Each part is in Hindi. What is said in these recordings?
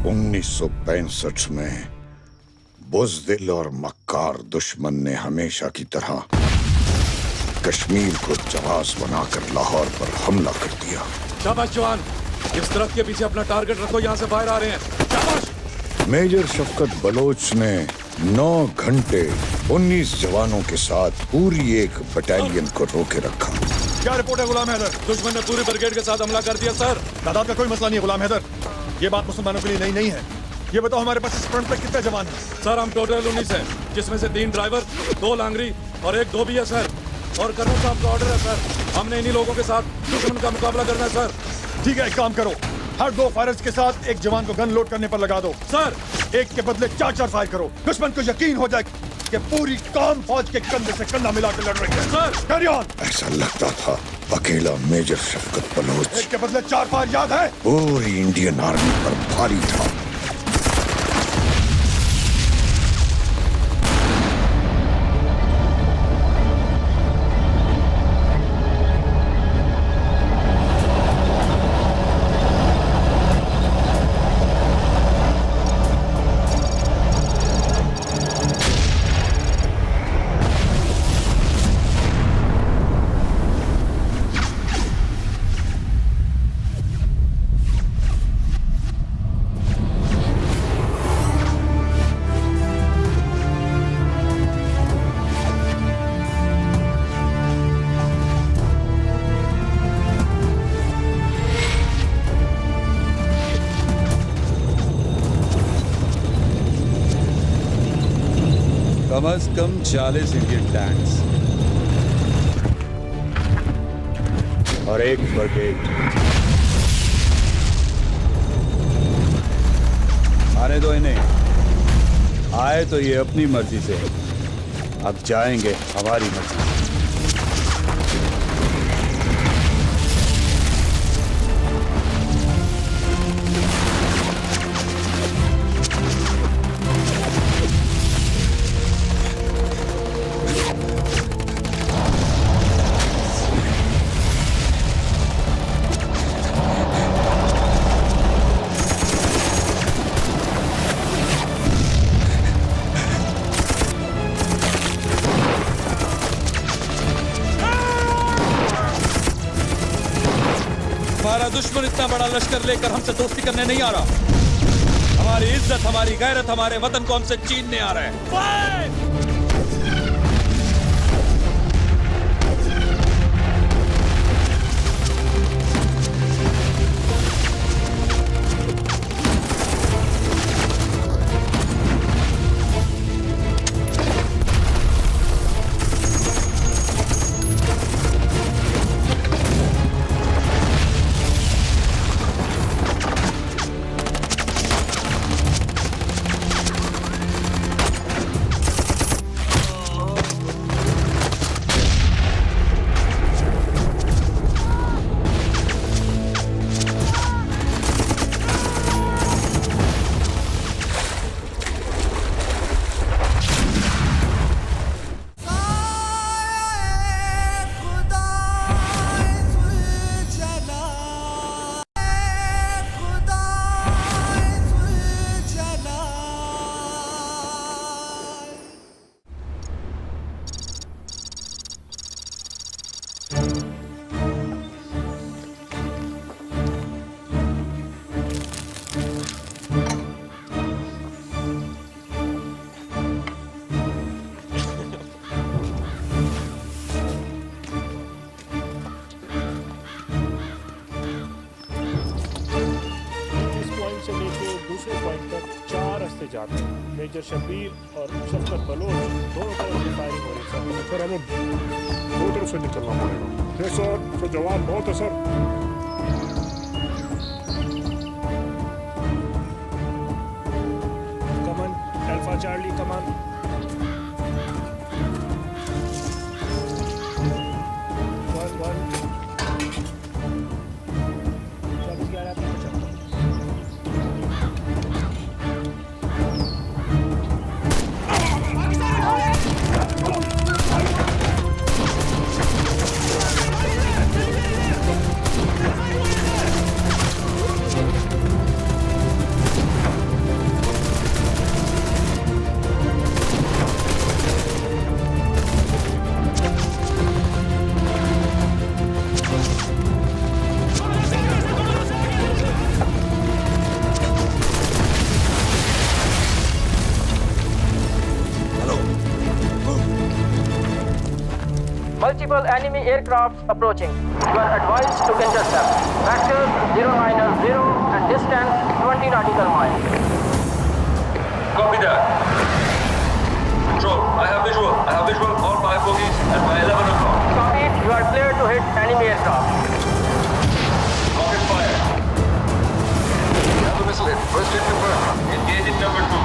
1965 में बुज़दिल और मक्कार दुश्मन ने हमेशा की तरह कश्मीर को जहाज बनाकर लाहौर पर हमला कर दिया। शाबाश जवान, इस तरफ के पीछे अपना टारगेट रखो, यहाँ से फायर आ रहे हैं। शाबाश। मेजर शफकत बलोच ने 9 घंटे 19 जवानों के साथ पूरी एक बटालियन को रोके रखा। क्या रिपोर्ट है गुलाम हैदर? दुश्मन ने पूरे ब्रिगेड के साथ हमला कर दिया सर। तादाद का कोई मसला नहीं है गुलाम हैदर, ये बात मुसलमानों के लिए नई नहीं है। ये बताओ हमारे पास इस फ्रंट पे कितने जवान हैं? सर हम टोटल 19 हैं, जिसमें से 3 ड्राइवर, 2 लांगरी और 1 धोबी है सर। और कर्नल साहब का ऑर्डर है सर, हमने इन्हीं लोगों के साथ दुश्मन का मुकाबला करना है सर। ठीक है, एक काम करो, हर 2 फायर्स के साथ एक जवान को गन लोड करने पर लगा दो। सर एक के बदले 4-4 फायर करो। दुश्मन को यकीन हो जाए कि पूरी कौम फौज के कंधे से कंधा मिलाकर लड़ रही है। Sir carry on. ऐसा लगता था अकेला मेजर शफकत बलोच एक के बदले 4 फायर, याद है? पूरी इंडियन आर्मी पर भारी था। कम से कम 40 इंडियन टैंक्स और 1 ब्रिगेड। आने दो इन्हें, आए तो ये अपनी मर्जी से, अब जाएंगे हमारी मर्जी से। हमारा दुश्मन इतना बड़ा लश्कर लेकर हमसे दोस्ती करने नहीं आ रहा। हमारी इज्जत, हमारी गैरत, हमारे वतन को हमसे छीनने आ रहा है। जाते हैं। मेजर शब्बीर और शफकत बलोच दोनों तरफ से फायरिंग हो रही है सर। हमें दो तरफ से निकलना पड़ेगा। सर जवान बहुत है sir. Come on alpha Charlie come on. multiple enemy aircraft approaching. You are advised to intercept. Vector 090 and distance 20 nautical miles. Copy that. Control, I have visual, all 5 bogies at my 11 o'clock. Copy. You are cleared to hit enemy aircraft. Rocket fire. We have a missile hit. First hit confirmed. Engage in number 2.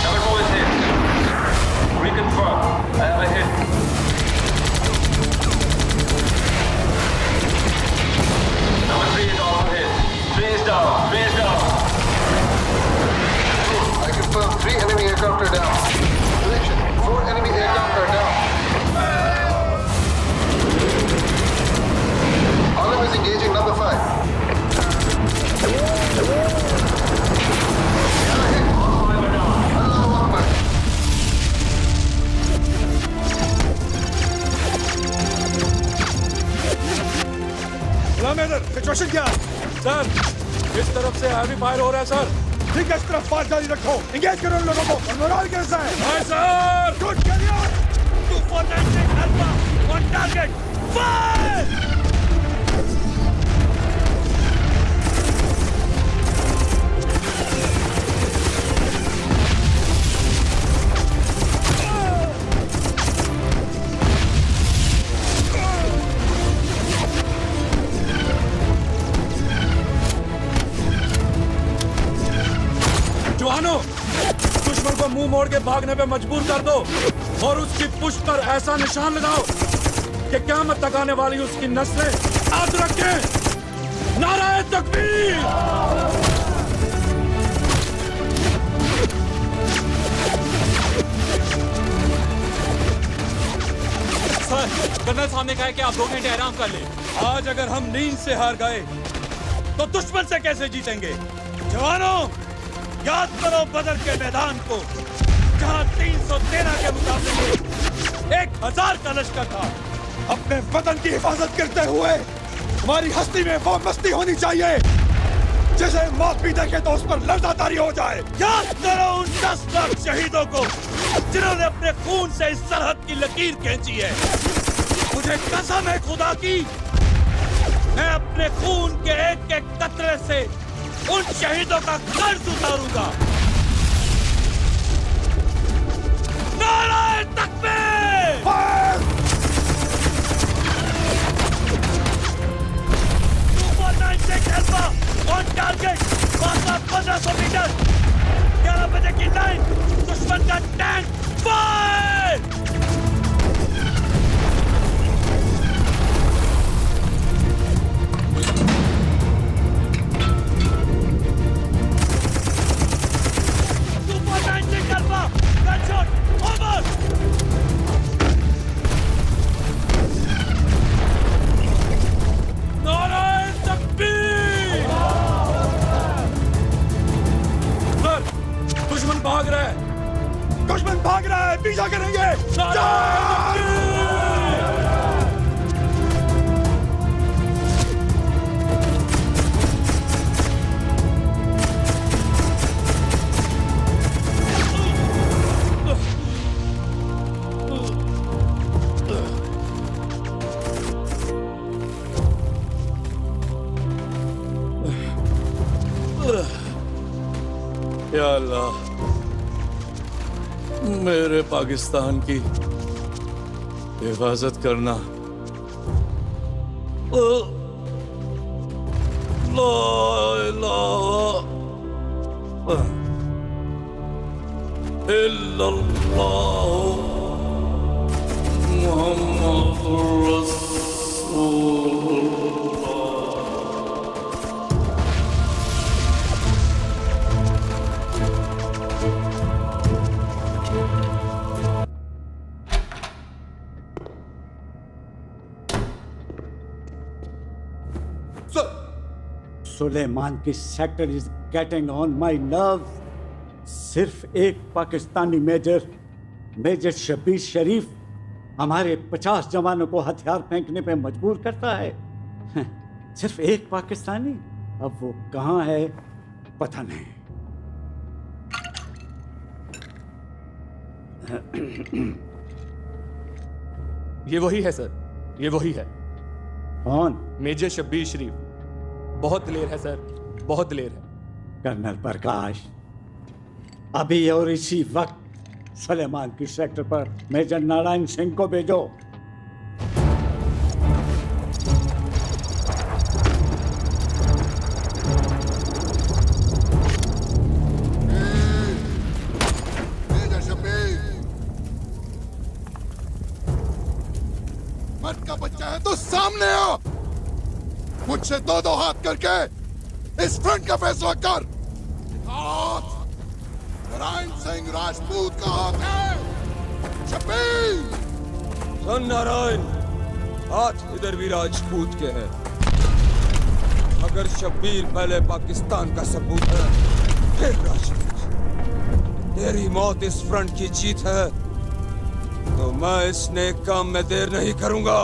Number 2 is hit. Reconfirm. I have a hit. Number 3 is also hit. 3 is down. 3 is down. I confirm 3 enemy aircraft are down. Position. 4 enemy aircraft are down. Olive is engaging number 5. All 5 are down. Allahu Akbar. Situation क्या है? सर इस तरफ से हैवी फायर हो रहा है सर। ठीक है, इस तरफ फायर जारी रखो। एंगेज करो उन लोगों को। और मोराल कैसा है? Hi sir. Good carrier. 249 alpha on target. Fire! जवानों, दुश्मन को मुंह मोड़ के भागने पे मजबूर कर दो और उसकी पुष्ट पर ऐसा निशान लगाओ कि क़यामत तक आने वाली उसकी नस्लें याद रखें। नाराए तकबीर। सर, कर्नल साहब ने कहा है कि आप 2 घंटे आराम कर लें। आज अगर हम नींद से हार गए तो दुश्मन से कैसे जीतेंगे? जवानों, याद करो बदर के मैदान को, जहां 313 के मुकाबले 1000 का लश्कर था। अपने वतन की हिफाजत करते हुए हमारी हस्ती में वो मस्ती होनी चाहिए जिसे मौत भी देखे तो उस पर लर्ज़ातारी हो जाए। याद करो उन 10 लाख शहीदों को जिन्होंने अपने खून से इस सरहद की लकीर खींची है। मुझे कसम है खुदा की, मैं अपने खून के एक एक कतरे से उन शहीदों का कर्ज उतारूंगा। नाराए तकबीर! ऑन टारगेट, फासला 1500 मीटर। 11 बजे की टाइम, दुश्मन का टैंक फायर! Gunshot! Over! नाराए तकबीर! सर, दुश्मन भाग रहा है। दुश्मन भाग रहा है, पीछा करेंगे। या अल्लाह, मेरे पाकिस्तान की हिफाजत करना। ला इलाहा इल्लल्लाह मुहम्मदुर रसूलुल्लाह। सुलेमान की sector is getting on my nerve. सिर्फ एक पाकिस्तानी मेजर शब्बीर शरीफ हमारे 50 जवानों को हथियार फेंकने पे मजबूर करता है। सिर्फ एक पाकिस्तानी, अब वो कहाँ है पता नहीं। ये वही है सर, ये वही है। कौन? मेजर शब्बीर शरीफ। बहुत दिलेर है सर, बहुत दिलेर है। कर्नल प्रकाश, अभी और इसी वक्त सुलेमान की सेक्टर पर मेजर नारायण सिंह को भेजो। मेजर शब्बीर, मर्द का बच्चा है तो सामने आ। मुझसे दो दो हाथ करके इस फ्रंट का फैसला कर। हाथ नारायण सिंह राजपूत का हाथ है। शब्बीर, सन नारायण, हाथ इधर भी राजपूत के हैं। अगर शब्बीर पहले पाकिस्तान का सबूत है, फिर राजपूत। तेरी मौत इस फ्रंट की जीत है, तो मैं इस नेक काम में देर नहीं करूंगा।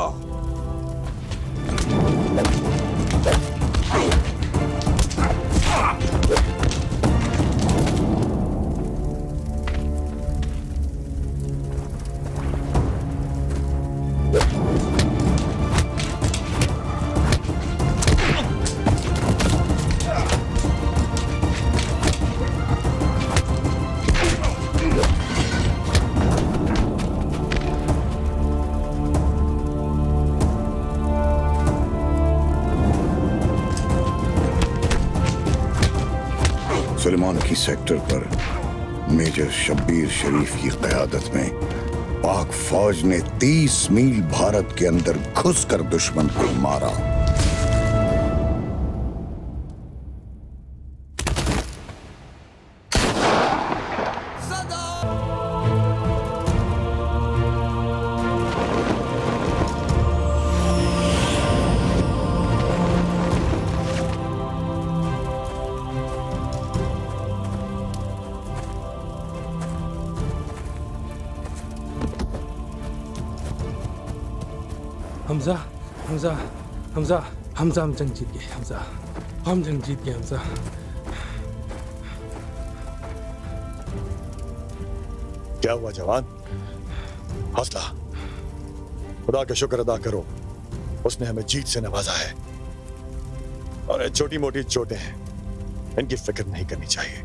सुलेमान की सेक्टर पर मेजर शब्बीर शरीफ की क़यादत में पाक फौज ने 30 मील भारत के अंदर घुसकर दुश्मन को मारा। हमजा, हमजा, हमजा, हमजा, हम जंग जीत गए। हमजा, हम जंग जीत गए। हमजा, क्या हुआ जवान? हौसला, खुदा का शुक्र अदा करो, उसने हमें जीत से नवाजा है। और छोटी मोटी चोटें हैं, इनकी फिक्र नहीं करनी चाहिए।